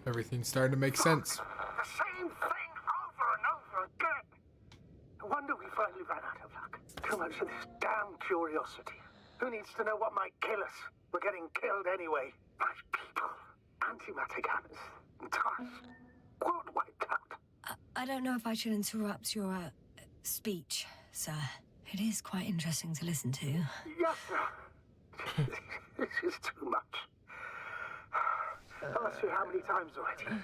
Everything's starting to make sense. The same thing over and over again. No wonder we finally ran out of luck. Too much of this damn curiosity. Who needs to know what might kill us? We're getting killed anyway. My people. Antimatter cannons. Entire world wiped out. I don't know if I should interrupt your speech, sir. It is quite interesting to listen to. Yes, sir. This is too much. I've asked you how many times already?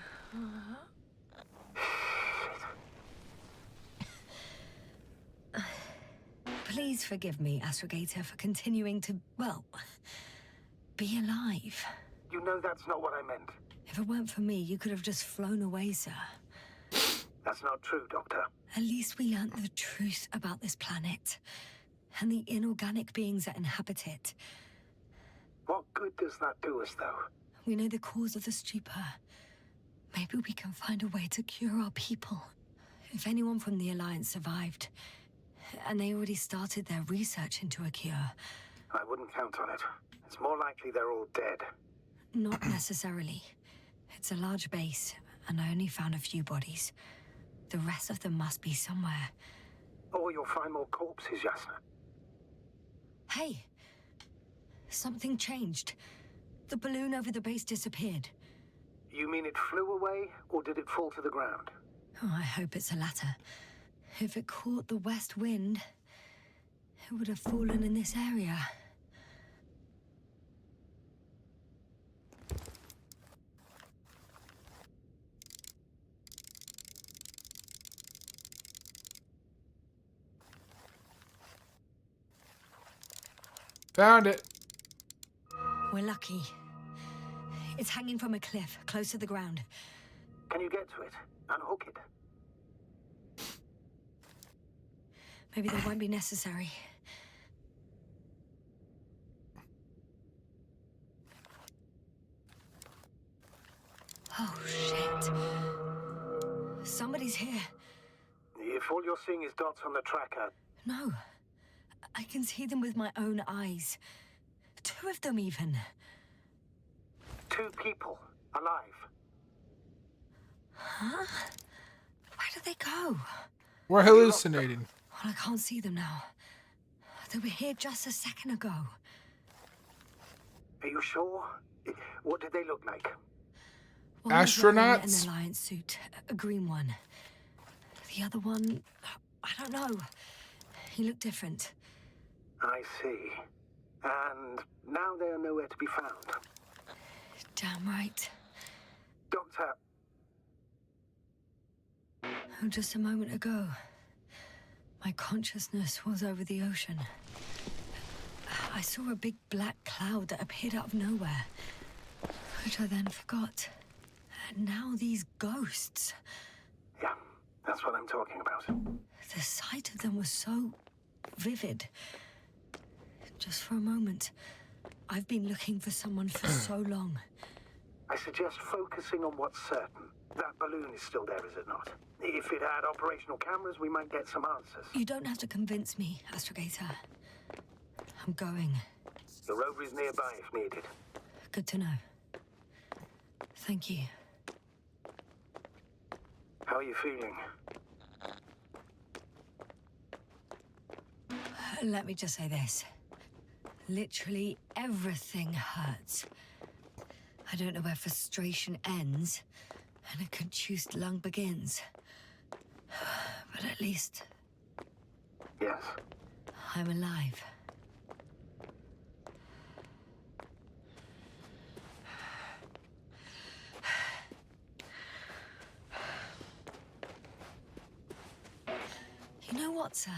Please forgive me, Astrogator, for continuing to, well, be alive. You know that's not what I meant. If it weren't for me, you could have just flown away, sir. That's not true, Doctor. At least we learnt the truth about this planet and the inorganic beings that inhabit it. What good does that do us, though? We know the cause of the stupor. Maybe we can find a way to cure our people. If anyone from the Alliance survived, and they already started their research into a cure. I wouldn't count on it. It's more likely they're all dead. Not necessarily. It's a large base, and I only found a few bodies. The rest of them must be somewhere. Or you'll find more corpses, Yasna. Hey! Something changed. The balloon over the base disappeared. You mean it flew away, or did it fall to the ground? Oh, I hope it's the latter. If it caught the west wind, it would have fallen in this area. Found it. We're lucky. It's hanging from a cliff, close to the ground. Can you get to it? Unhook it? Maybe that won't be necessary. Oh, shit. Somebody's here. If all you're seeing is dots on the tracker... No. I can see them with my own eyes. 2 of them, even. 2 people. Alive. Huh? Where did they go? We're hallucinating. Well, I can't see them now. They were here just a second ago. Are you sure? What did they look like? One was wearing Astronauts? an Alliance suit, a green one. The other one, I don't know. He looked different. I see. And now they are nowhere to be found. Damn right. Doctor... Oh, just a moment ago, my consciousness was over the ocean. I saw a big black cloud that appeared out of nowhere, which I then forgot. And now these ghosts. Yeah, that's what I'm talking about. The sight of them was so vivid. Just for a moment. I've been looking for someone for so long. I suggest focusing on what's certain. That balloon is still there, is it not? If it had operational cameras, we might get some answers. You don't have to convince me, Astrogator. I'm going. The rover is nearby if needed. Good to know. Thank you. How are you feeling? Let me just say this. Literally everything hurts. I don't know where frustration ends and a contused lung begins. But at least Yes. I'm alive. You know what, sir?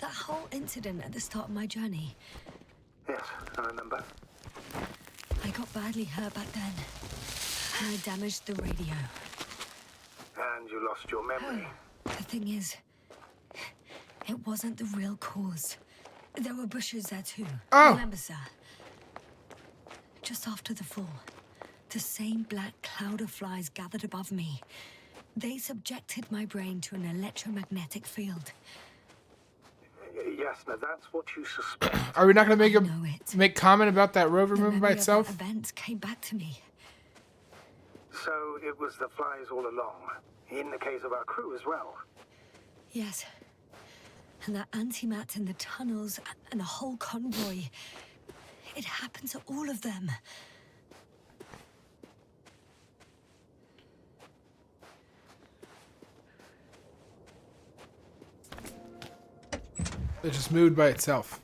That whole incident at the start of my journey, Yes, I remember. I got badly hurt back then. And I damaged the radio. And you lost your memory. The thing is, it wasn't the real cause. There were bushes there too. Oh. Remember, sir? Just after the fall, the same black cloud of flies gathered above me. They subjected my brain to an electromagnetic field. Yes, now that's what you suspect. Are we not going to make I know it. make comment about that rover The moving by memory of that itself? event came back to me. So it was the flies all along, in the case of our crew as well. Yes. And that antimat in the tunnels and the whole convoy. It happened to all of them. It just moved by itself.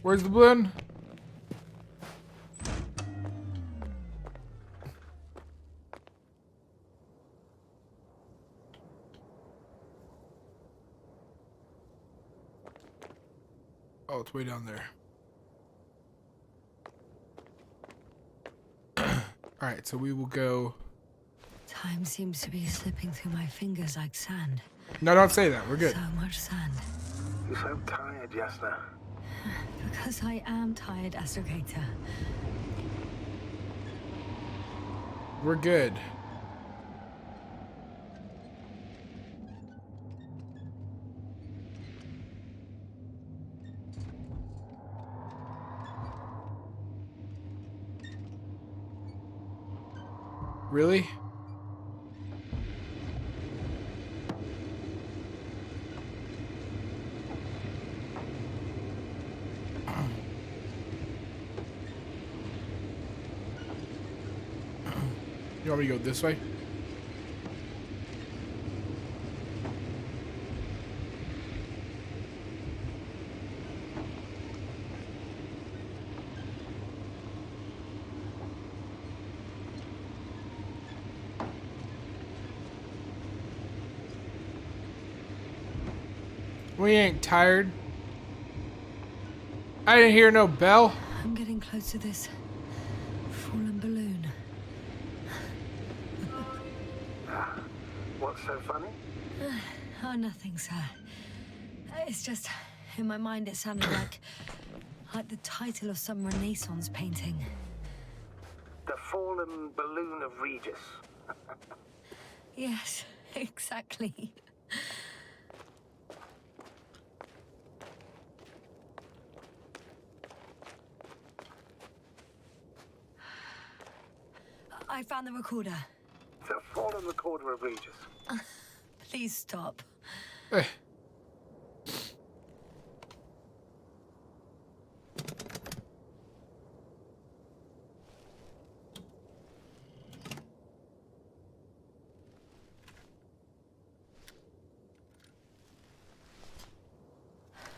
Where's the balloon? Oh, it's way down there. Alright, so we will go... Time seems to be slipping through my fingers like sand. No, don't say that. We're good. So much sand. You sound tired, Jasna. Because I am tired, Astrogator. We're good. Really? You want me to go this way? We ain't tired. I didn't hear no bell. I'm getting close to this fallen balloon. What's so funny? Oh, nothing, sir. It's just, in my mind, it sounded like the title of some Renaissance painting. The fallen balloon of Regis. Yes, exactly. I found the recorder. The fallen recorder of Regis. Please stop. Eh.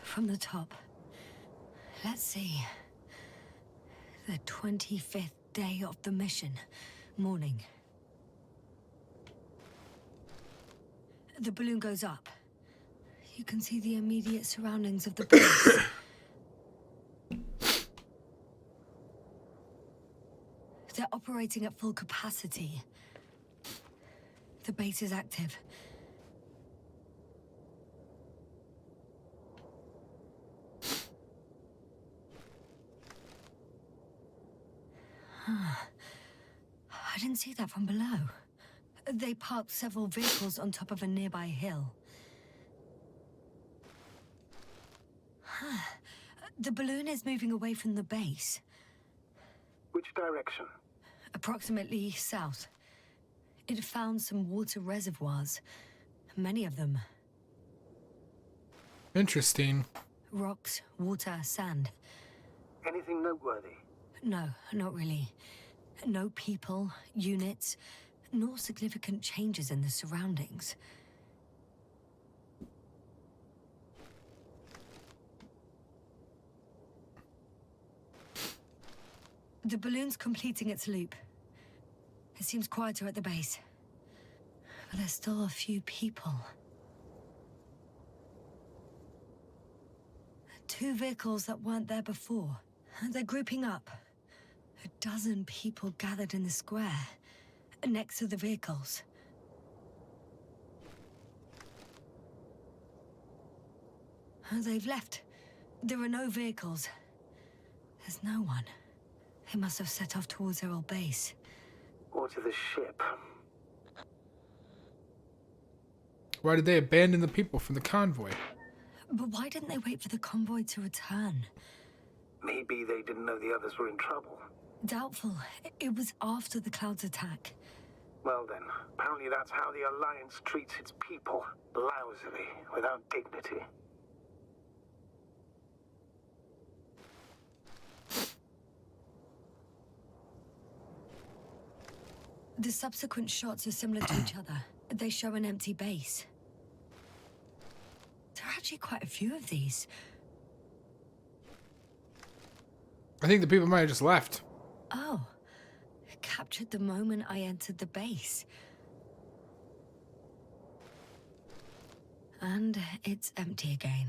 From the top. Let's see. The 25th day of the mission. Morning. The balloon goes up. You can see the immediate surroundings of the base. They're operating at full capacity. The base is active. I didn't see that from below. They parked several vehicles on top of a nearby hill. The balloon is moving away from the base. Which direction? Approximately south. It found some water reservoirs. Many of them. Interesting. Rocks, water, sand. Anything noteworthy? No, not really. No people, units, nor significant changes in the surroundings. The balloon's completing its loop. It seems quieter at the base. But there's still a few people. 2 vehicles that weren't there before. They're grouping up. 12 people gathered in the square, next to the vehicles. They've left. There are no vehicles. There's no one. They must have set off towards their old base. Or to the ship. Why did they abandon the people from the convoy? But why didn't they wait for the convoy to return? Maybe they didn't know the others were in trouble. Doubtful. It was after the Cloud's attack. Well then, apparently that's how the Alliance treats its people. Lousily, without dignity. The subsequent shots are similar to each other. They show an empty base. There are actually quite a few of these. I think the people might have just left. Oh. Captured the moment I entered the base. And it's empty again.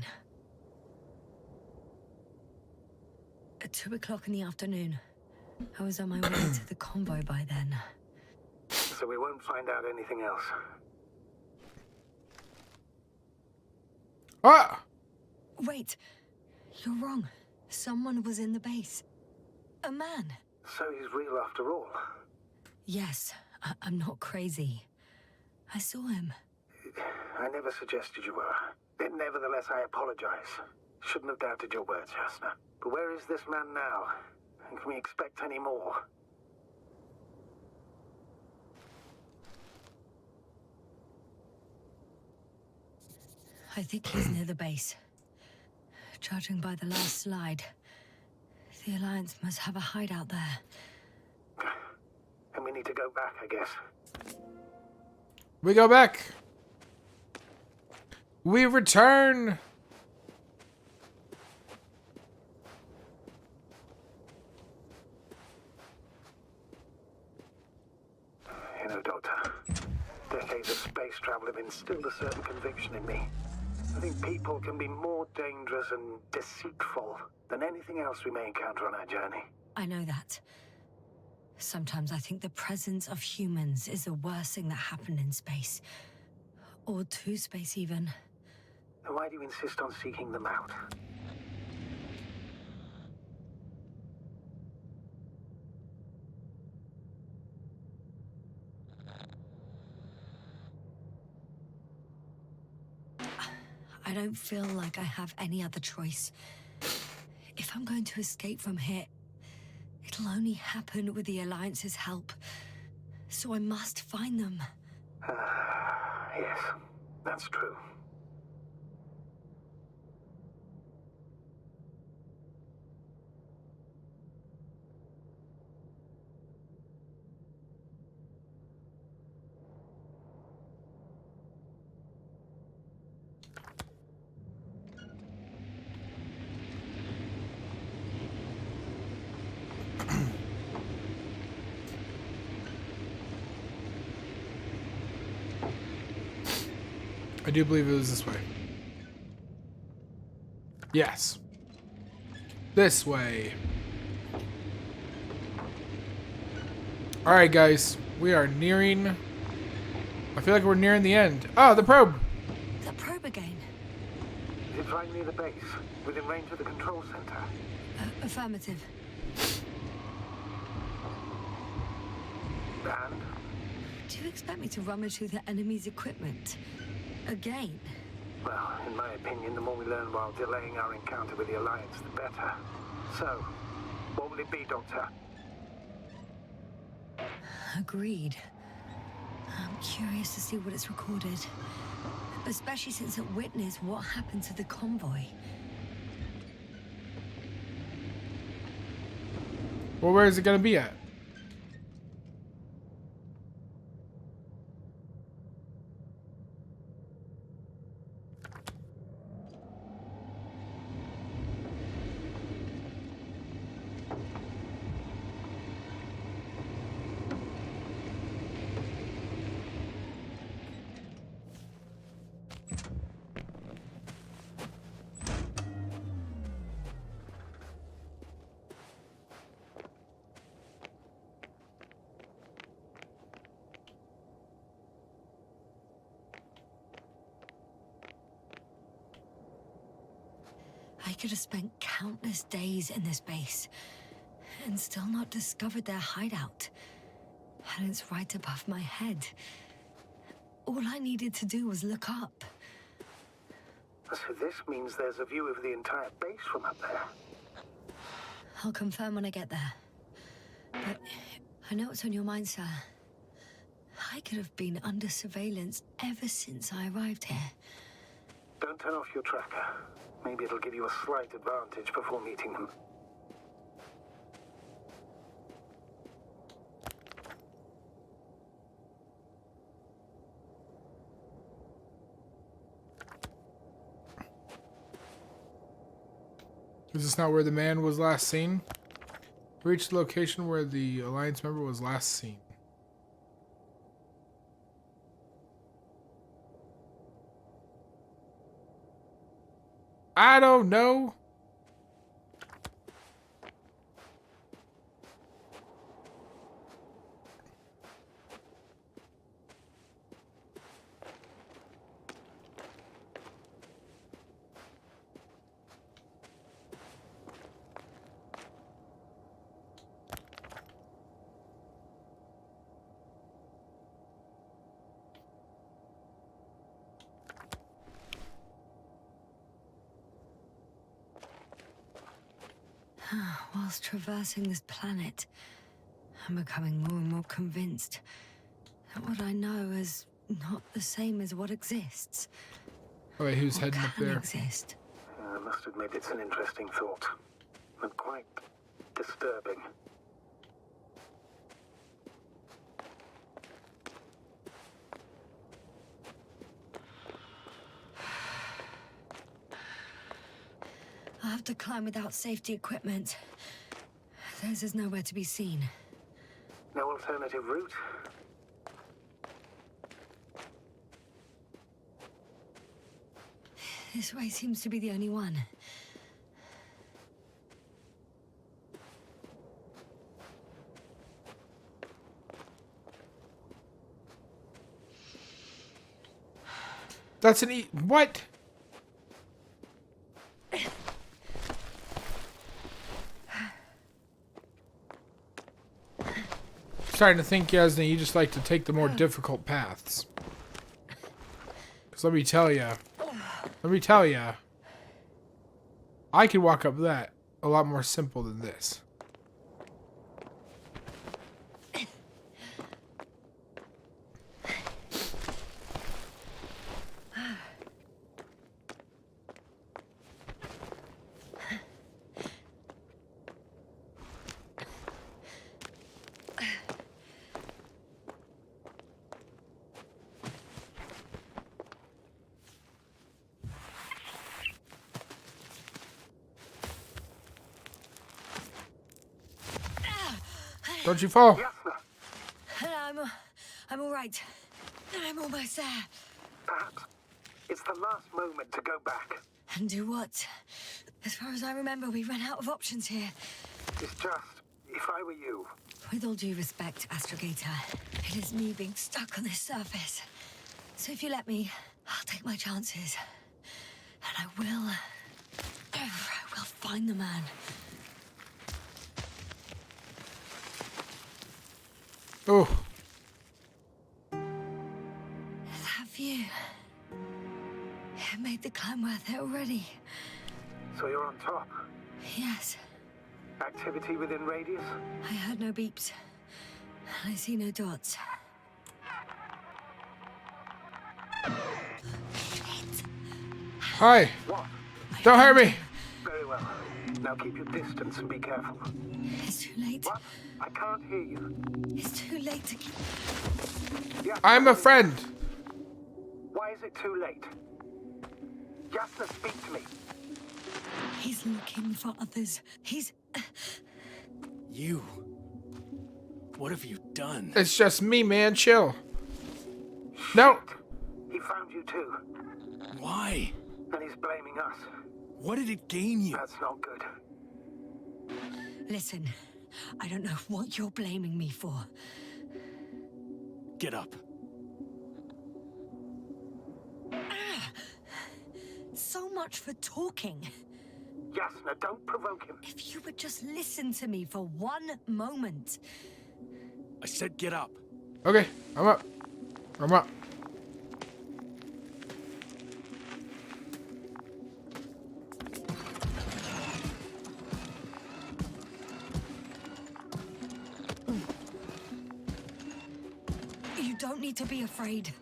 At 2 o'clock in the afternoon. I was on my way to the convoy by then. So we won't find out anything else. Ah! Wait. You're wrong. Someone was in the base. A man. So he's real after all. Yes, I'm not crazy. I saw him. I never suggested you were. Nevertheless, I apologize. Shouldn't have doubted your words, Jasna. But where is this man now? And can we expect any more? I think he's near the base. Judging by the last slide, the Alliance must have a hideout there. And we need to go back, I guess. We go back. We return. You know, Doctor, decades of space travel have instilled a certain conviction in me. I think people can be more dangerous and deceitful than anything else we may encounter on our journey. I know that. Sometimes I think the presence of humans is the worst thing that happened in space. Or to space, even. Then why do you insist on seeking them out? I don't feel like I have any other choice. If I'm going to escape from here, it'll only happen with the Alliance's help. So I must find them. Yes, that's true. I do believe it was this way. Yes. This way. Alright, guys. We are nearing... I feel like we're nearing the end. Oh, the probe! The probe again. Is it right near the base? Within range of the control center? Affirmative. And? Do you expect me to rummage through the enemy's equipment? Again? Well, in my opinion, the more we learn while delaying our encounter with the Alliance, the better. So, what will it be, Doctor? Agreed. I'm curious to see what it's recorded. Especially since it witnessed what happened to the convoy. Well, where is it going to be at? I could have spent countless days in this base and still not discovered their hideout. And it's right above my head. All I needed to do was look up. So this means there's a view of the entire base from up there. I'll confirm when I get there. But I know what's on your mind, sir. I could have been under surveillance ever since I arrived here. Don't turn off your tracker. Maybe it'll give you a slight advantage before meeting them. Is this not where the man was last seen? Reach the location where the Alliance member was last seen. I don't know. Whilst traversing this planet, I'm becoming more and more convinced that what I know is not the same as what exists. Oh wait, who's Or heading up can there? exist. I must admit it's an interesting thought. And quite disturbing. I'll have to climb without safety equipment. Theirs is nowhere to be seen. No alternative route? This way seems to be the only one. That's an what? Starting to think, Yasna, you just like to take the more difficult paths. Because let me tell ya, I could walk up that a lot more simple than this. Don't you fall. Yasna, I'm all right. I'm almost there. perhaps it's the last moment to go back. And do what? As far as I remember, we ran out of options here. It's just, if I were you, With all due respect, Astrogator, it is me being stuck on this surface. So if you let me, I'll take my chances. And I will find the man. Oh, That view. It made the climb worth it already. so you're on top. Yes, Activity within radius? I heard no beeps. And I see no dots. Shit. hi. What? Don't hurt me. Very well. Now keep your distance and be careful. It's too late. What? I can't hear you. It's too late to keep... Yasna, I'm a friend. Why is it too late? Yasna, speak to me. He's looking for others. He's... You. What have you done? It's just me, man. Chill. No. He found you too. Why? And he's blaming us. What did it gain you? That's not good. Listen, I don't know what you're blaming me for. Get up. So much for talking. Yasna, don't provoke him. If you would just listen to me for one moment. I said get up. Okay, I'm up. I'm up. You don't need to be afraid.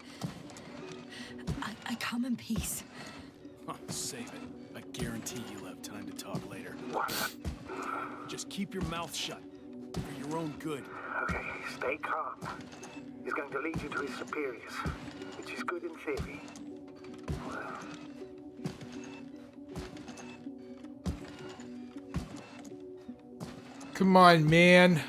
I come in peace. Huh, save it. I guarantee you'll have time to talk later. What? Just keep your mouth shut. For your own good. Okay, stay calm. He's going to lead you to his superiors, which is good in theory. Well, Come on, man.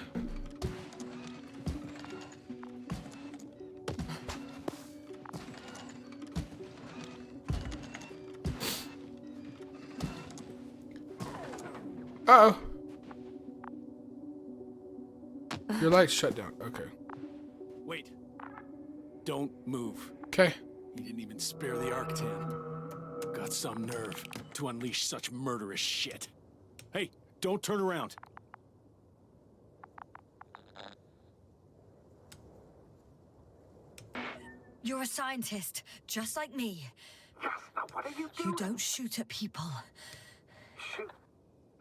Uh-oh. Your lights shut down. Okay. Wait. Don't move. Okay. He didn't even spare the Arctan. Got some nerve to unleash such murderous shit. Hey, don't turn around. You're a scientist, just like me. Yasna, what are you doing? You don't shoot at people. Shoot.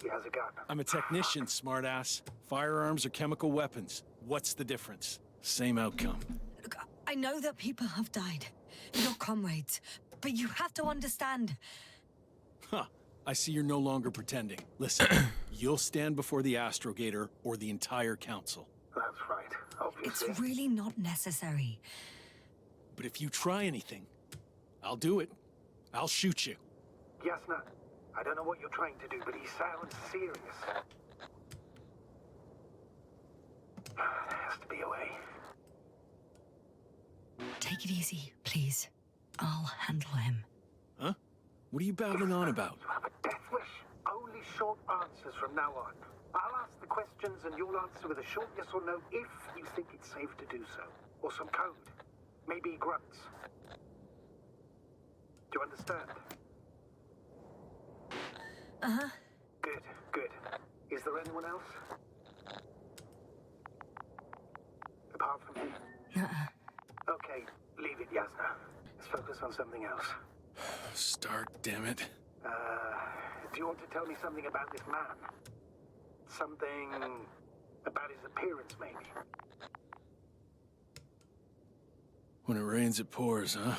He has a gun. I'm a technician, smartass. Firearms or chemical weapons. What's the difference? Same outcome. Look, I know that people have died. Your comrades. But you have to understand. Huh. I see you're no longer pretending. Listen, you'll stand before the Astrogator or the entire council. That's right, It's obviously. really not necessary. But if you try anything, I'll do it. I'll shoot you. Yasna, I don't know what you're trying to do, but he sounds serious. There has to be a way. Take it easy, please. I'll handle him. Huh? What are you babbling on about? You have a death wish. Only short answers from now on. I'll ask the questions and you'll answer with a short yes or no if you think it's safe to do so. Or some code. Maybe grunts. Do you understand? Uh-huh. Good, good. Is there anyone else? Apart from him? Uh-uh. Okay, leave it, Yasna. Let's focus on something else. Start, damn it. Do you want to tell me something about this man? Something about his appearance, maybe? When it rains, it pours, huh?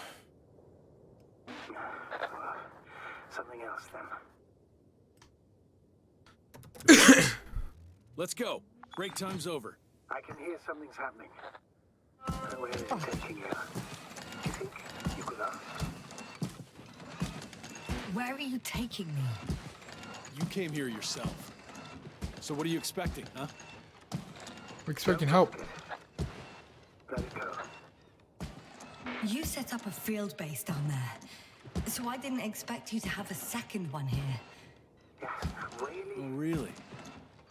Something else, then. Let's go. Break time's over. I can hear something's happening. Where is it taking you? Do you think you could ask? Where are you taking me? You came here yourself. So what are you expecting, huh? We're expecting help. Let it go. You set up a field base down there. So I didn't expect you to have a second one here. Yes, really? Oh, really?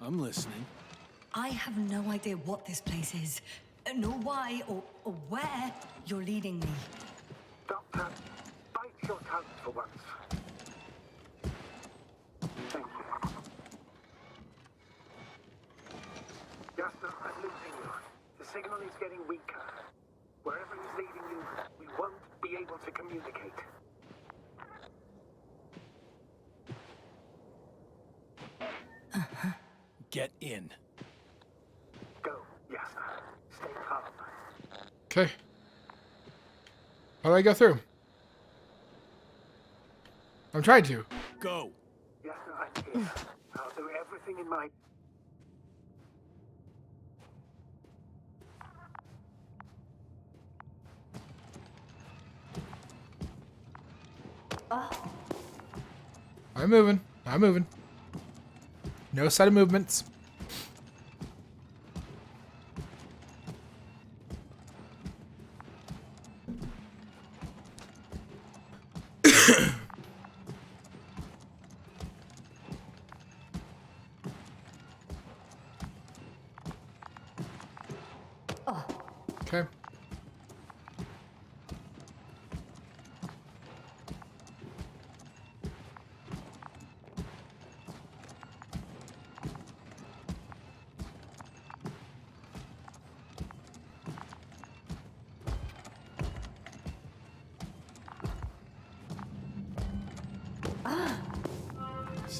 I'm listening. I have no idea what this place is, nor why or where you're leading me. Doctor, bite your tongue for once. Thank you. Yasna, I'm losing you. The signal is getting weaker. Wherever he's leading you, we won't be able to communicate. Get in. Go, Yasna. Stay calm. Okay. How do I go through? I'm trying to. Go. Yasna, I'm here. I'll do everything in my... I'm moving. I'm moving. No sudden movements. Okay.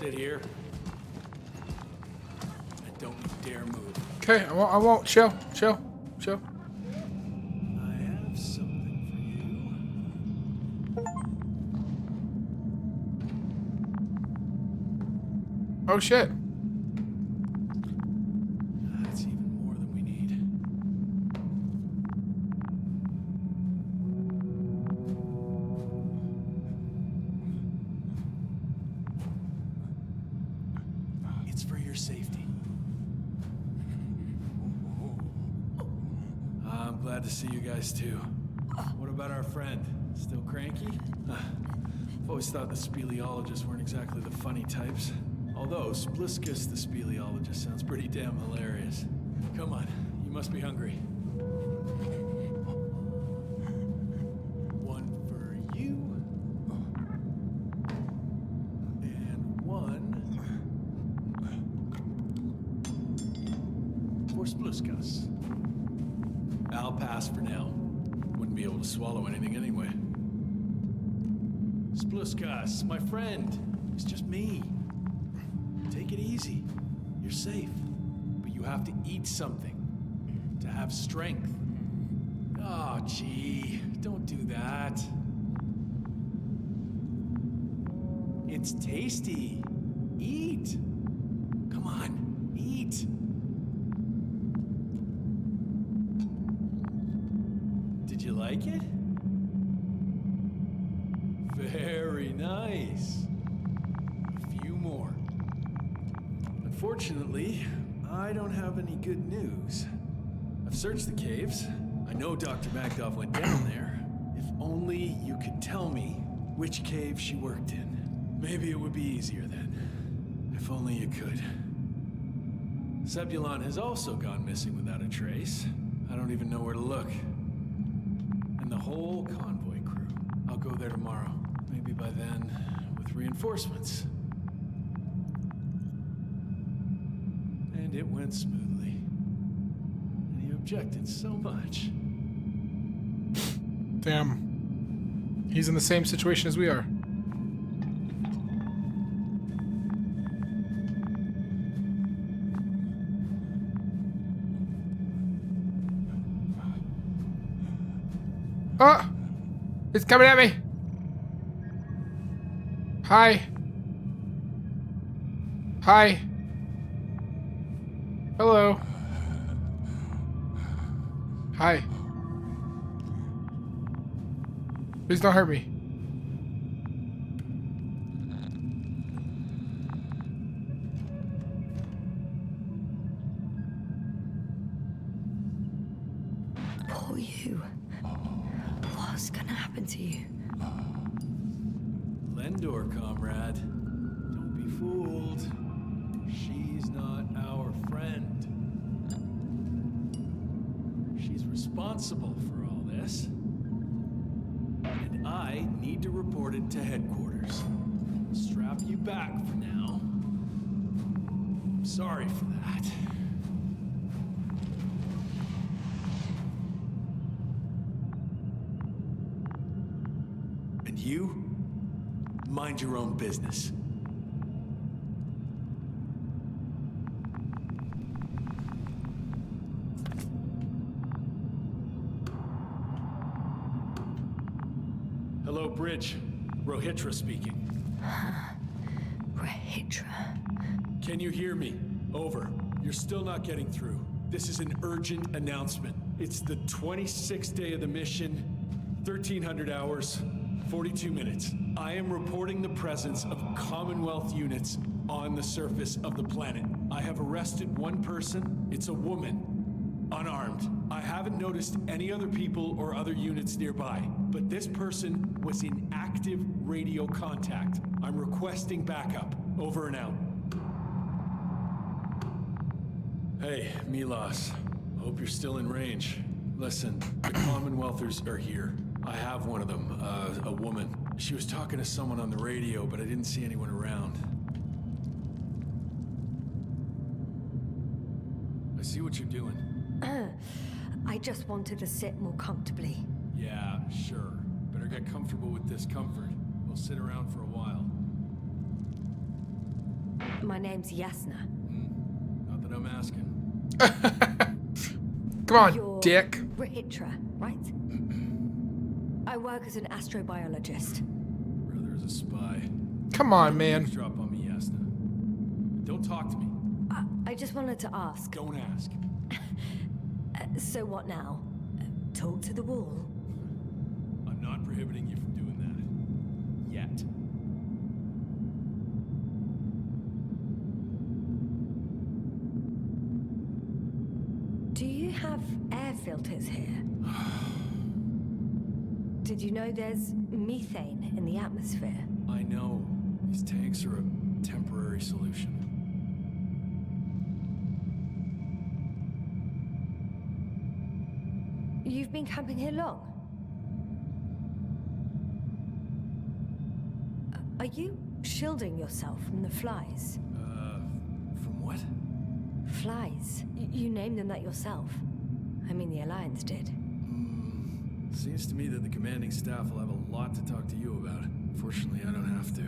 Sit here. And don't you dare move. Okay, I won't. Chill. Chill. Chill. I have something Oh shit. for you. That's even more than we need. It's for your safety. I'm glad to see you guys too. What about our friend? Still cranky? I've always thought the speleologists weren't exactly the funny types. Although Spliskus the speleologist sounds pretty damn hilarious. Come on, you must be hungry. One for you. And one for Spliskus. I'll pass for now. Wouldn't be able to swallow anything anyway. Spliskus, my friend. It's just me. Take it easy. You're safe. But you have to eat something to have strength. Oh, gee. Don't do that. It's tasty. Eat. Come on. Eat. Did you like it? Very nice. A few more. Unfortunately, I don't have any good news. I've searched the caves. I know Dr. Magdov went down there. If only you could tell me which cave she worked in. Maybe it would be easier then. If only you could. Zebulon has also gone missing without a trace. I don't even know where to look. And the whole convoy crew. I'll go there tomorrow. Maybe by then, with reinforcements. And it went smoothly. And he objected so much. Damn. He's in the same situation as we are. Oh! It's coming at me! Hi. Hi. Hello. Hi. Please don't hurt me. Poor you. What's gonna happen to you? Lendor, comrade. Don't be fooled. She's not our friend. She's responsible for all this. And I need to report it to headquarters. Strap you back for now. I'm sorry for that. And you? Mind your own business. Hello, Bridge. Rohitra speaking. Rohitra. Can you hear me? Over. You're still not getting through. This is an urgent announcement. It's the 26th day of the mission, 1300 hours, 42 minutes. I am reporting the presence of Commonwealth units on the surface of the planet. I have arrested one person. It's a woman, unarmed. I haven't noticed any other people or other units nearby, but this person was in active radio contact. I'm requesting backup. Over and out. Hey, Milos. Hope you're still in range. Listen, the Commonwealthers are here. I have one of them, a woman. She was talking to someone on the radio, but I didn't see anyone around. I see what you're doing. I just wanted to sit more comfortably. Yeah, sure. Better get comfortable with discomfort. We'll sit around for a while. My name's Yasna. Not that I'm asking. Come on, You're dick. Rahitra, right? I work as an astrobiologist. Brother's a spy. Come on, man. Drop on me, Yasna. Don't talk to me. I just wanted to ask. Don't ask. So what now? Talk to the wall? I'm not prohibiting you from doing that. Yet. Do you have air filters here? Did you know there's methane in the atmosphere? I know. These tanks are a temporary solution. You've been camping here long? Are you shielding yourself from the flies? From what? Flies? You named them that yourself. I mean, the Alliance did. Seems to me that the commanding staff will have a lot to talk to you about. Fortunately, I don't have to.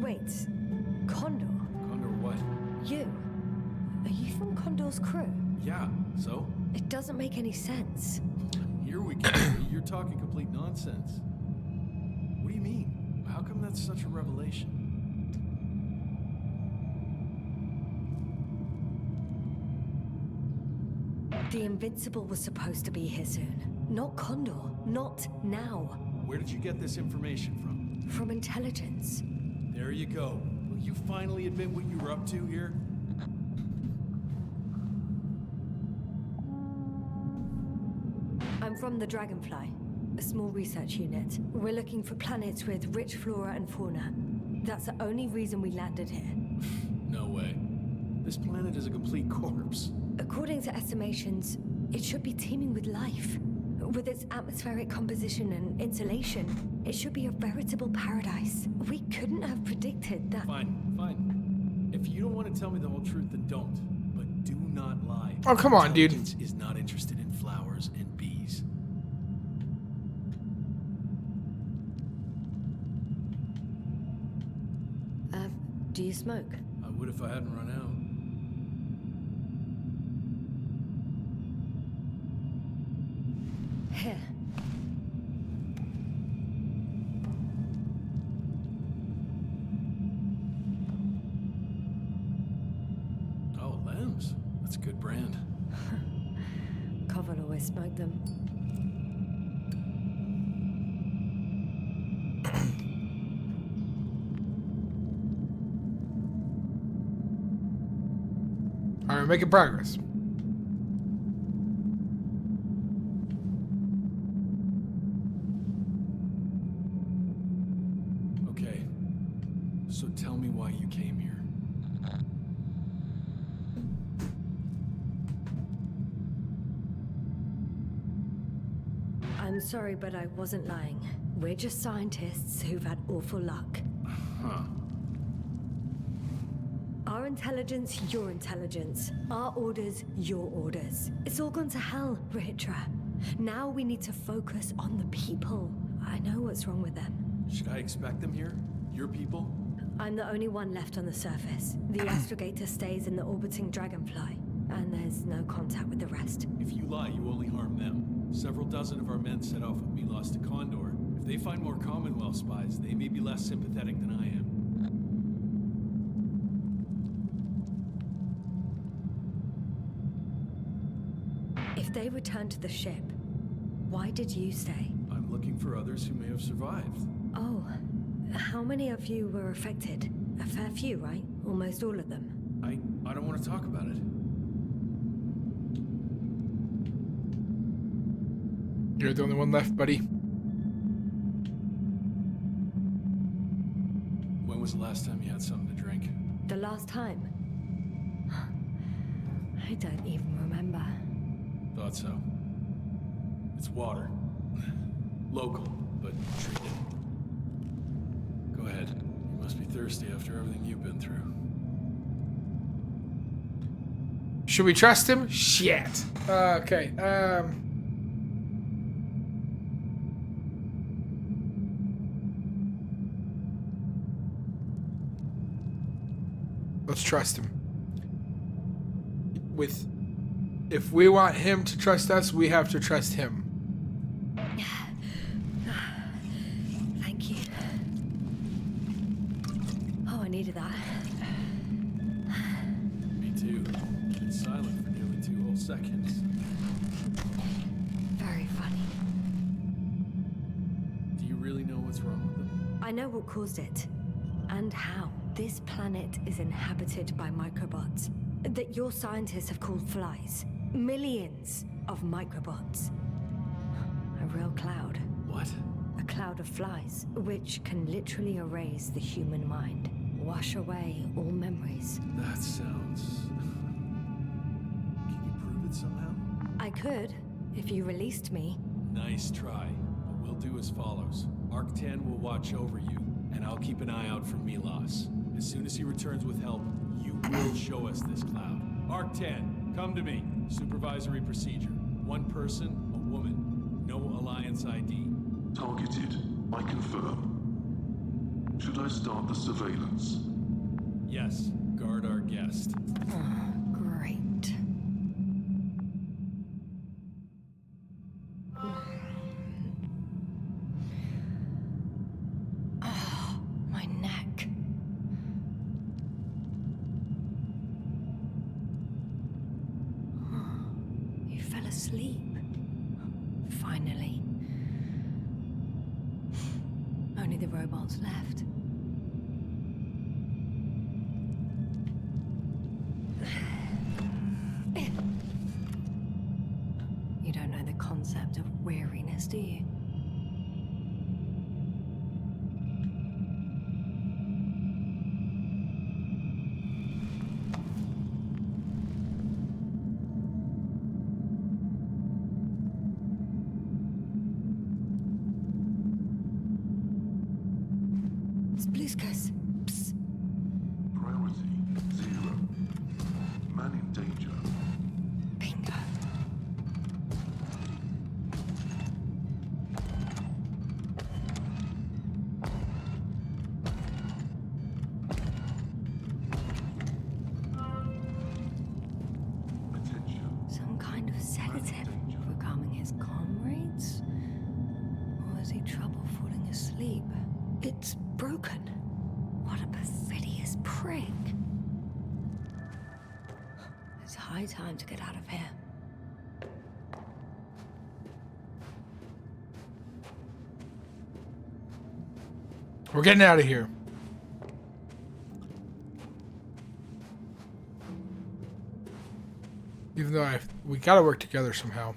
Wait, Condor? Condor what? You? Are you from Condor's crew? Yeah, so? It doesn't make any sense. Here we go. You're talking complete nonsense. What do you mean? How come that's such a revelation? The Invincible was supposed to be here soon. Not Condor. Not now. Where did you get this information from? From intelligence. There you go. Will you finally admit what you were up to here? I'm from the Dragonfly, a small research unit. We're looking for planets with rich flora and fauna. That's the only reason we landed here. No way. This planet is a complete corpse. According to estimations, it should be teeming with life. With its atmospheric composition and insulation, it should be a veritable paradise. We couldn't have predicted that. Fine, fine. If you don't want to tell me the whole truth, then don't. But do not lie. Oh, come on, dude. Intelligence is not interested in flowers and bees. Do you smoke? I would if I hadn't run out. Here. Oh, Lambs. That's a good brand. Koval always smoked them. All right, making progress. Okay. So tell me why you came here. I'm sorry, but I wasn't lying. We're just scientists who've had awful luck. Huh. Our intelligence, your intelligence. Our orders, your orders. It's all gone to hell, Rahitra. Now we need to focus on the people. I know what's wrong with them. Should I expect them here? Your people? I'm the only one left on the surface. The Astrogator stays in the orbiting Dragonfly, and there's no contact with the rest. If you lie, you only harm them. Several dozen of our men set off with me lost to Condor. If they find more Commonwealth spies, they may be less sympathetic than I am. If they return to the ship, why did you stay? I'm looking for others who may have survived. Oh, how many of you were affected? A fair few, right? Almost all of them. I don't want to talk about it. You're the only one left, buddy. When was the last time you had something to drink? The last time? I don't even remember. Thought so. It's water. Local, but treated. Go ahead. You must be thirsty after everything you've been through. Should we trust him? Shit. Okay. Let's trust him. If we want him to trust us, we have to trust him. Thank you. Oh, I needed that. Me too. Been silent for nearly 2 whole seconds. Very funny. Do you really know what's wrong with them? I know what caused it. And how. This planet is inhabited by microbots that your scientists have called flies. Millions of microbots. A real cloud. What? A cloud of flies, which can literally erase the human mind. Wash away all memories. That sounds... Can you prove it somehow? I could, if you released me. Nice try. But we'll do as follows. Arc-10 will watch over you, and I'll keep an eye out for Milos. As soon as he returns with help, you will show us this cloud. Arc-10, come to me. Supervisory procedure. One person, a woman. No Alliance ID. Targeted. I confirm. Should I start the surveillance? Yes, guard our guest. Great. Oh, my neck. You fell asleep. Finally. Only the robots left. You don't know the concept of weariness, do you? Spluskas. Psst. Priority 0. Man in danger. Bingo. Attention. Some kind of sedative for calming his comrades? Or is he trouble falling asleep? It's broken. What a perfidious prick. It's high time to get out of here. We're getting out of here. Even though we gotta work together somehow.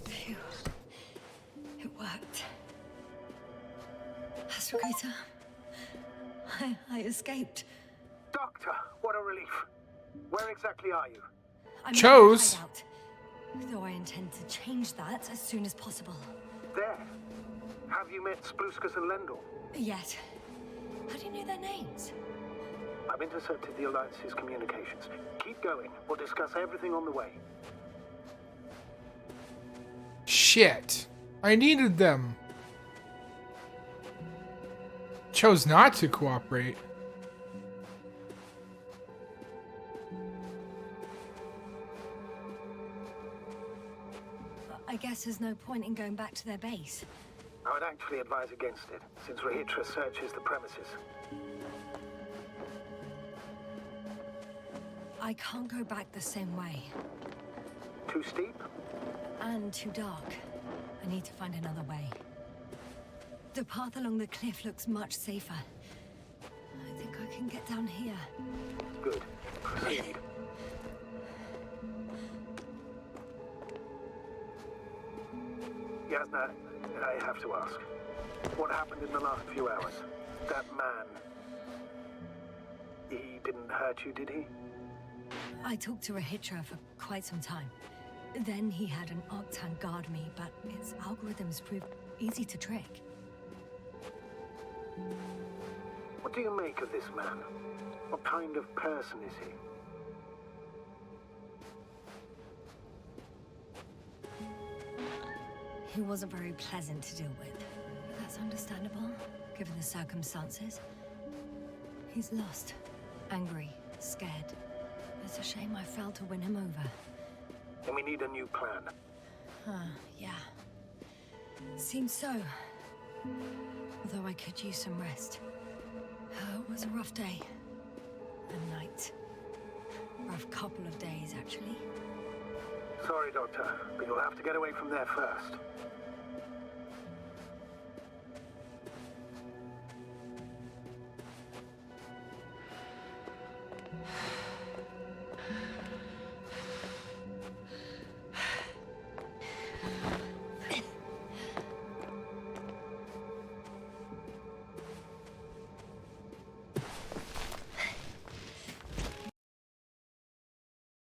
Phew. It worked. Astrogata. I escaped. Doctor, what a relief. Where exactly are you? I'm Chose. in my hideout, though I intend to change that as soon as possible. There. Have you met Spluskas and Lendl? Yet. How do you know their names? I've intercepted the Alliance's communications. Keep going. We'll discuss everything on the way. Shit. I needed them. Chose not to cooperate. I guess there's no point in going back to their base. I would actually advise against it, since Rahitra searches the premises. I can't go back the same way. Too steep? And too dark. I need to find another way. The path along the cliff looks much safer. I think I can get down here. Good. Proceed. Yasna, I have to ask. What happened in the last few hours? That man. He didn't hurt you, did he? I talked to Rahitra for quite some time. Then he had an Octan guard me, but its algorithms proved easy to trick. What do you make of this man? What kind of person is he? He wasn't very pleasant to deal with. But that's understandable, given the circumstances. He's lost. Angry. Scared. It's a shame I failed to win him over. And we need a new plan. Yeah. Seems so. Although I could use some rest. It was a rough day. A night. Rough couple of days, actually. Sorry, Doctor, but you'll have to get away from there first.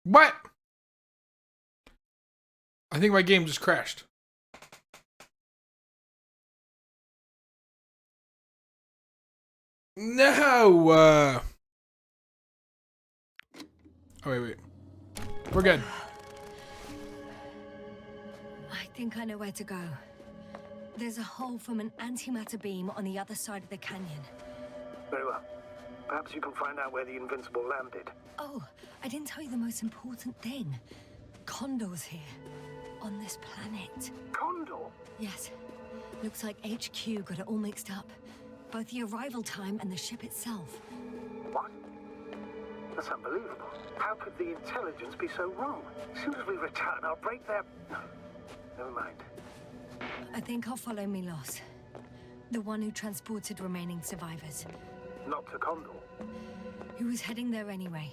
What? I think my game just crashed. No! Oh, wait. We're good. I think I know where to go. There's a hole from an antimatter beam on the other side of the canyon. Very well. Perhaps you can find out where the Invincible landed. Oh, I didn't tell you the most important thing. Condor's here. On this planet. Condor? Yes. Looks like HQ got it all mixed up. Both the arrival time and the ship itself. What? That's unbelievable. How could the intelligence be so wrong? As soon as we return, I'll break their... No, never mind. I think I'll follow Milos. The one who transported remaining survivors. Not to Condor. He was heading there anyway.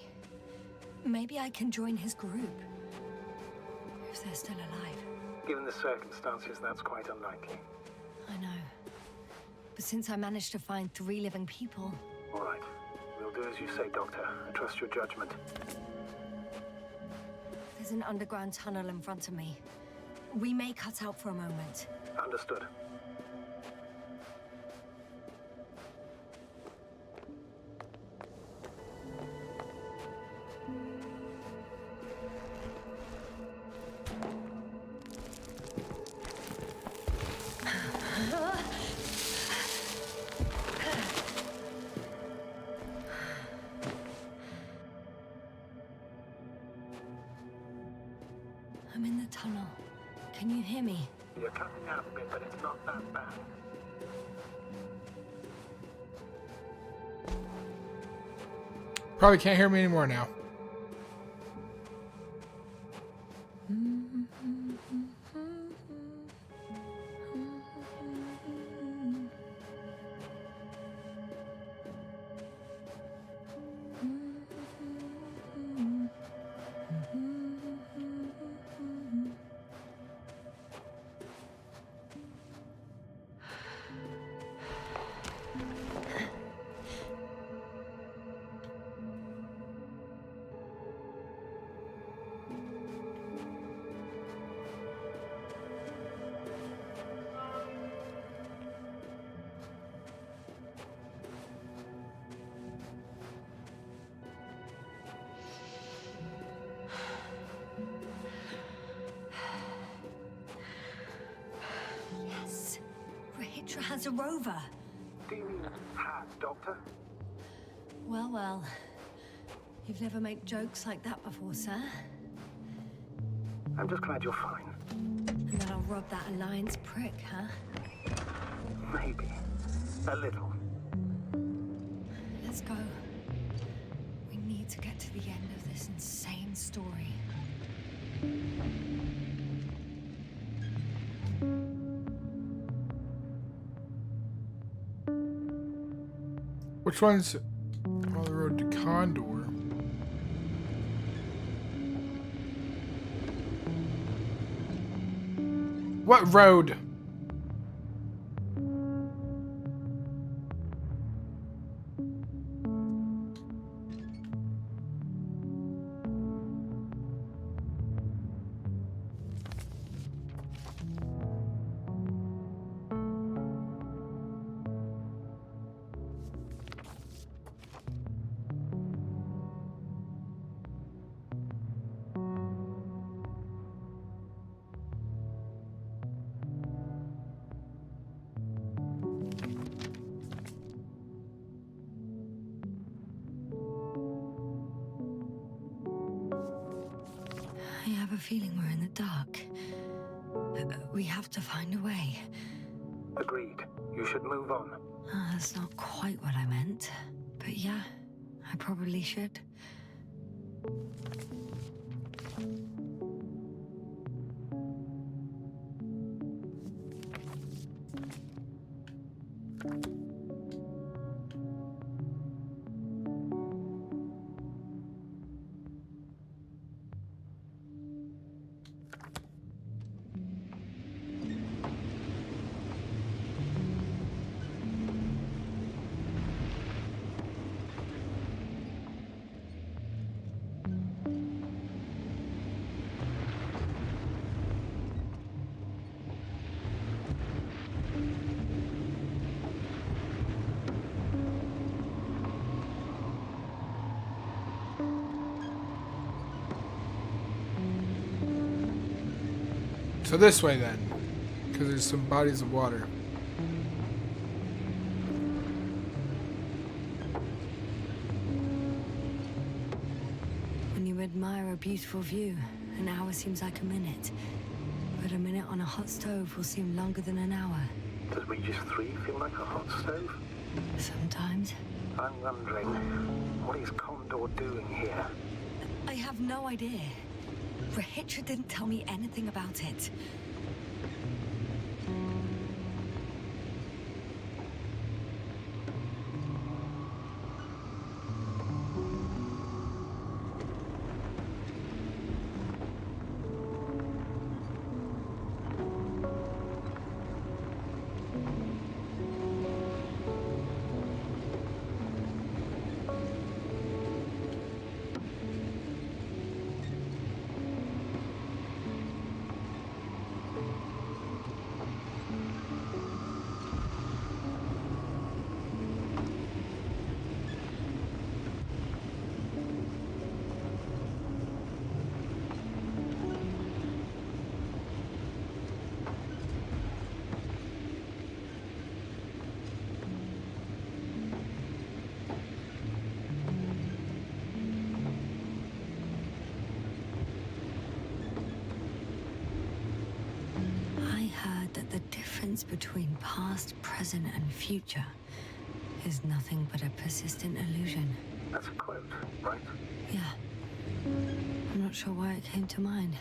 Maybe I can join his group. If they're still alive. Given the circumstances, that's quite unlikely. I know. But since I managed to find 3 living people... All right. We'll do as you say, Doctor. I trust your judgment. There's an underground tunnel in front of me. We may cut out for a moment. Understood. I'm in the tunnel. Can you hear me? You're cutting out a bit, but it's not that bad. Probably can't hear me anymore now. Yes. Rahitra has a rover. Do you mean had, Doctor? Well, well. You've never made jokes like that before, sir. I'm just glad you're fine. And then I'll rob that Alliance prick, huh? Maybe. A little. Let's go. We need to get to the end of this insane story. Which one's on the road to Condor? What road? feeling we're in the dark. We have to find a way. Agreed. You should move on. That's not quite what I meant. But yeah, I probably should. So this way then, because there's some bodies of water. When you admire a beautiful view, an hour seems like a minute. But a minute on a hot stove will seem longer than an hour. Does Regis 3 feel like a hot stove? Sometimes. I'm wondering, what is Condor doing here? I have no idea. Rahitra didn't tell me anything about it. The difference between past, present, and future is nothing but a persistent illusion. That's a quote, right? Yeah. I'm not sure why it came to mind.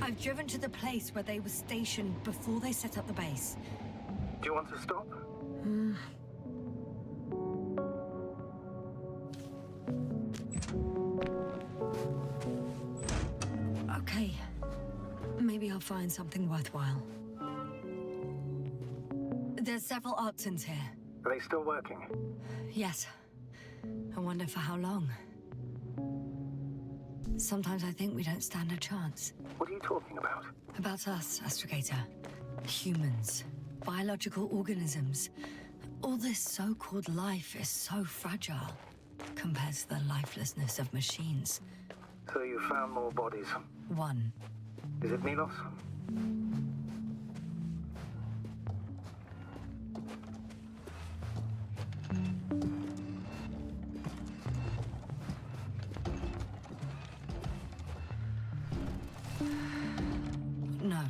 I've driven to the place where they were stationed before they set up the base. Do you want to stop? Okay. Maybe I'll find something worthwhile. There's several Arctons here. Are they still working? Yes. I wonder for how long. Sometimes I think we don't stand a chance. What are you talking about? About us, Astrogator. Humans. Biological organisms. All this so-called life is so fragile compared to the lifelessness of machines. So you found more bodies. One. Is it Milos? No.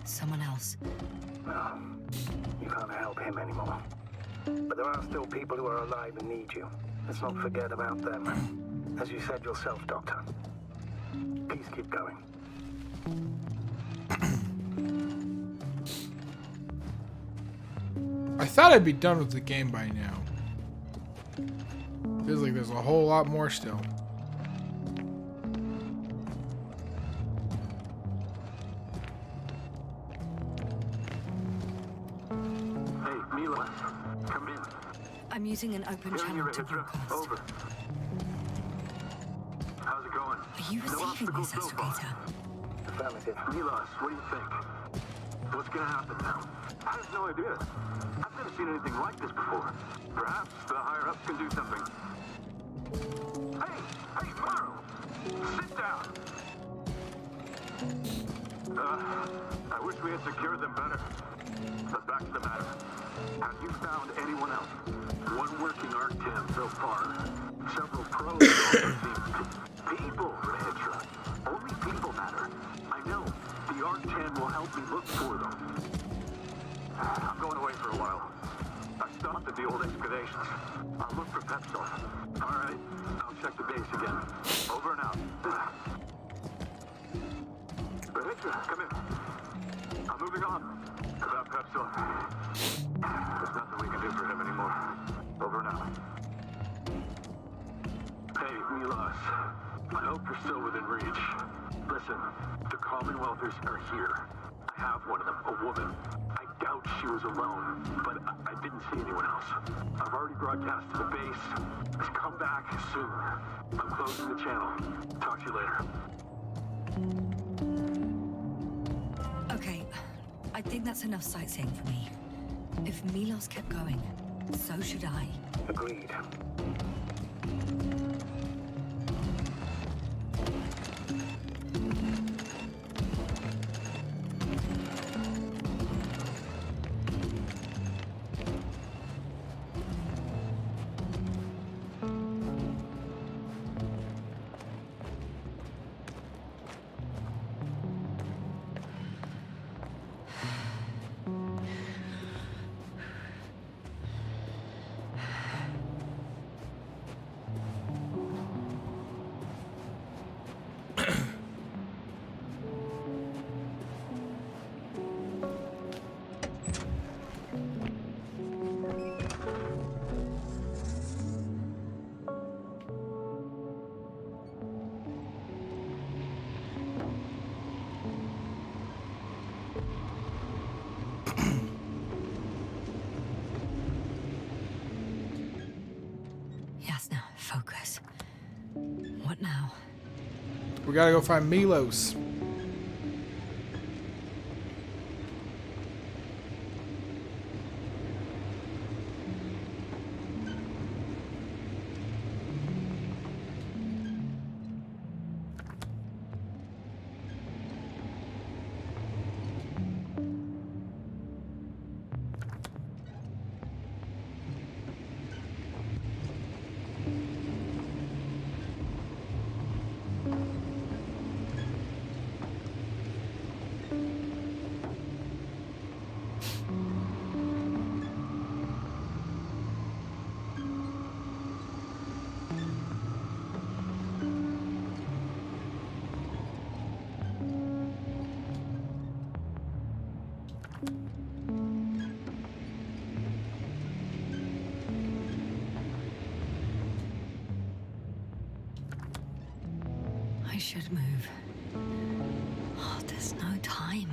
Someone else. No. You can't help him anymore. But there are still people who are alive and need you. Let's not forget about them. As you said yourself, Doctor. Please keep going. I thought I'd be done with the game by now. Feels like there's a whole lot more still. Milos, come in. I'm using an open Hearing you, channel to Rahitra. broadcast. Over. How's it going? Are you No receiving obstacles this, so far. Astrogator? Affirmative. Milos, what do you think? What's gonna happen now? I have no idea. I've never seen anything like this before. Perhaps the higher-ups can do something. Hey, Maru! Sit down! I wish we had secured them better. But back to the matter. Have you found anyone else? One working Arc-10 so far. Several pros also seem people, Rahitra. Only people matter. I know. The Arc-10 will help me look for them. I'm going away for a while. I stopped at the old excavations. I'll look for Pepsol. All right. I'll check the base again. Over and out. Rahitra, come in. I'm moving on. About Pepsol. There's nothing we can do for him anymore. Over and out. Hey, Milos. I hope you're still within reach. Listen, the Commonwealthers are here. I have one of them, a woman. I doubt she was alone, but I didn't see anyone else. I've already broadcast to the base. Just come back soon. I'm closing the channel. Talk to you later. Okay, I think that's enough sightseeing for me. If Milos kept going, so should I. Agreed. Yasna, focus. What now? We gotta go find Milos. I should move. Oh, there's no time.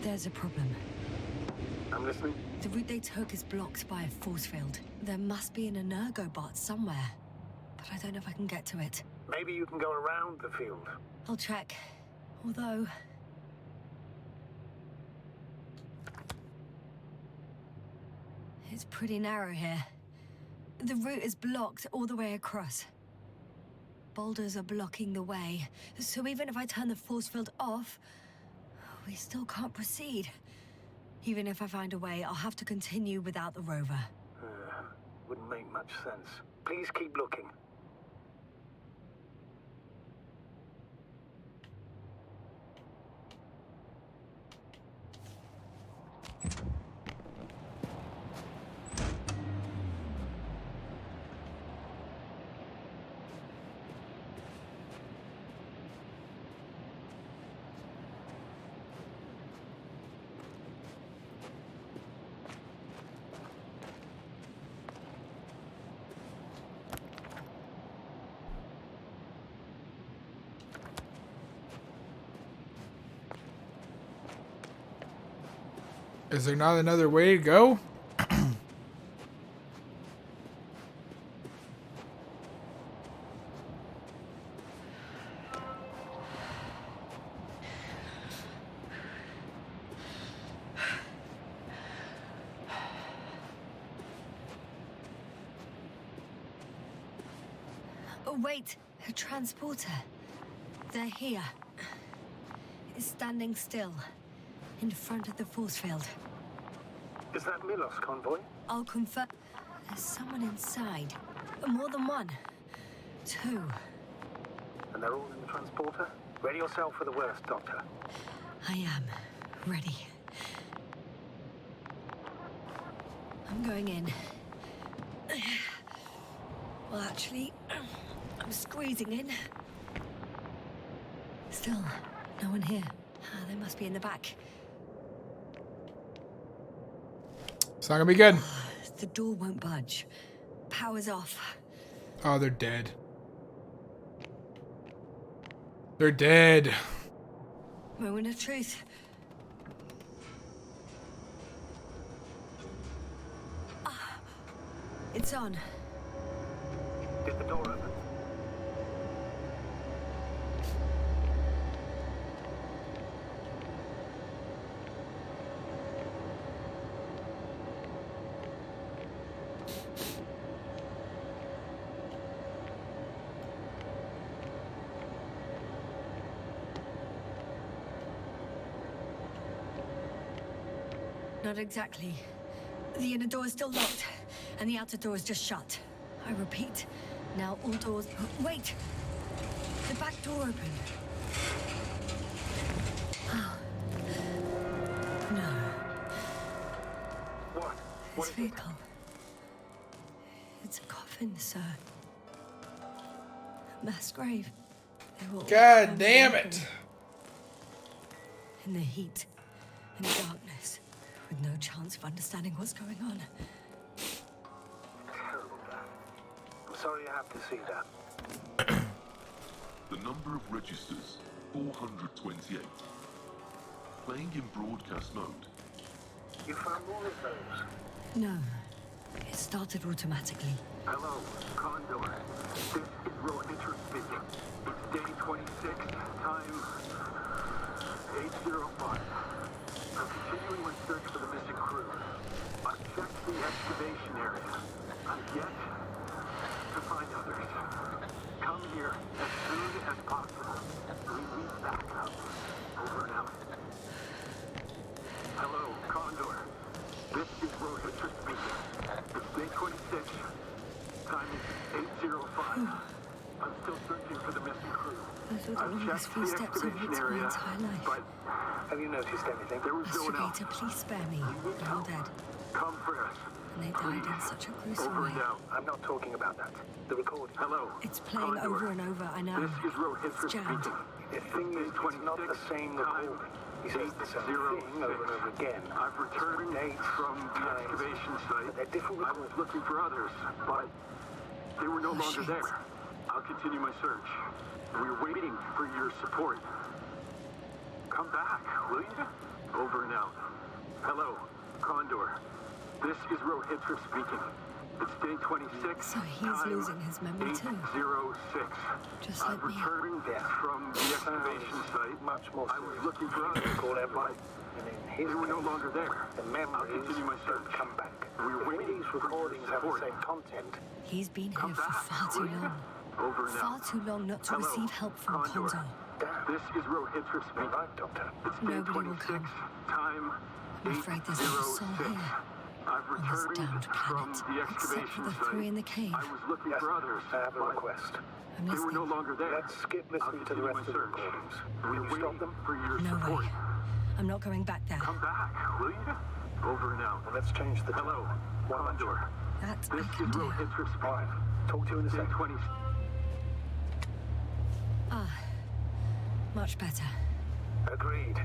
There's a problem. I'm listening. The route they took is blocked by a force field. There must be an Energobot somewhere, but I don't know if I can get to it. Maybe you can go around the field. I'll check. Although... it's pretty narrow here. The route is blocked all the way across. Boulders are blocking the way, so even if I turn the force field off, we still can't proceed. Even if I find a way, I'll have to continue without the rover. Wouldn't make much sense. Please keep looking. Is there not another way to go? Oh, wait. A transporter. They're here. It's standing still. In front of the force field. Is that Milos convoy? I'll confirm. There's someone inside. More than one. Two. And they're all in the transporter? Ready yourself for the worst, Doctor. I am. Ready. I'm going in. Well, actually, I'm squeezing in. Still, no one here. They must be in the back. It's not gonna be good. The door won't budge. Power's off. Oh, they're dead. They're dead. Moment of truth. It's on. Is the door open? Not exactly. The inner door is still locked, and the outer door is just shut. I repeat, now all doors... Wait! The back door opened. Oh. No. What? This What is it? vehicle. It's a coffin, sir. A mass grave. They were all God crammed damn together. it. In the heat, in the darkness, with no chance of understanding what's going on. Terrible, Dan. I'm sorry you have to see that. The number of registers, 428. Playing in broadcast mode. You found more of those? No. It started automatically. Hello, Condor. This is Rohitra speaking. It's day 26, time 8:05. I'm continuing my search for the missing crew. I've checked the excavation area. I've yet to find others. Come here as soon as possible. We need backup. Over and out. Hello, Condor. This is Rohitra speaking. It's day 26. Time is 8:05. I'm still searching for the missing crew. Those were the I've longest checked few the steps I've excavation walked in my area, entire life. but Have you noticed anything? there was no one else. Astrogator, please spare me. They're all dead. Come for us. And they died in such a gruesome Over way. and out. I'm not talking about that. The recording. Hello. It's playing Condor. over and over, I know. This is Rohitra It's jammed. speaking. The thing is, it's not the same recording. He says the same thing over and over again. I've returned Dates, from the times, excavation site. but they're different I was recordings. looking for others, but they were no Oh, longer shit. there. I'll continue my search. We're waiting for your support. Come back, will you? Over and out. Hello, Condor. This is Rohitra speaking. It's day 26. So he's time losing his memory too. 8:06. Just I've like me. returned from the excavation site. Much more I was serious. looking for others, Call but everyone. And in his they were no case, longer there. the I'll memories continue my search. don't come back. We're If waiting these for your recordings have the support. same content. He's been Come here for back, far too will you? long. Over and Far out. too long not to Hello, receive help from Condor. Konzo. Damn. This is Rohitra You're speaking. right, Doctor. It's day Nobody will 26. come. Time I'm afraid there's not a soul 8:06. here. I've On this returned damned from planet. the Except for excavation the site. three in the cave. I was looking Yes, for others, I have a but request. I'm they were no listening. longer there. Let's skip I'll listening to the continue rest my of the search. recordings. We're Can you stop waiting them? for your No support. way. I'm not going back there. Come back, will you? Over and out. Well, let's change the Hello, One on Condor. That I This can is do. Rohitra All speaking. right. Talk to you in a Day second. 20. Ah, much better. Agreed.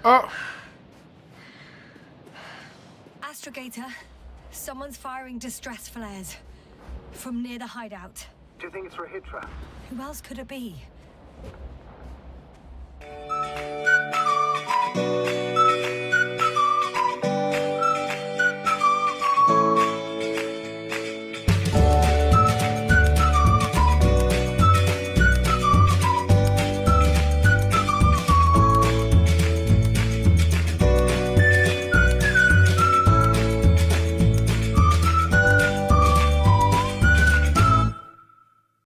Oh! Astrogator, someone's firing distress flares from near the hideout. Do you think it's Rahitra? Who else could it be?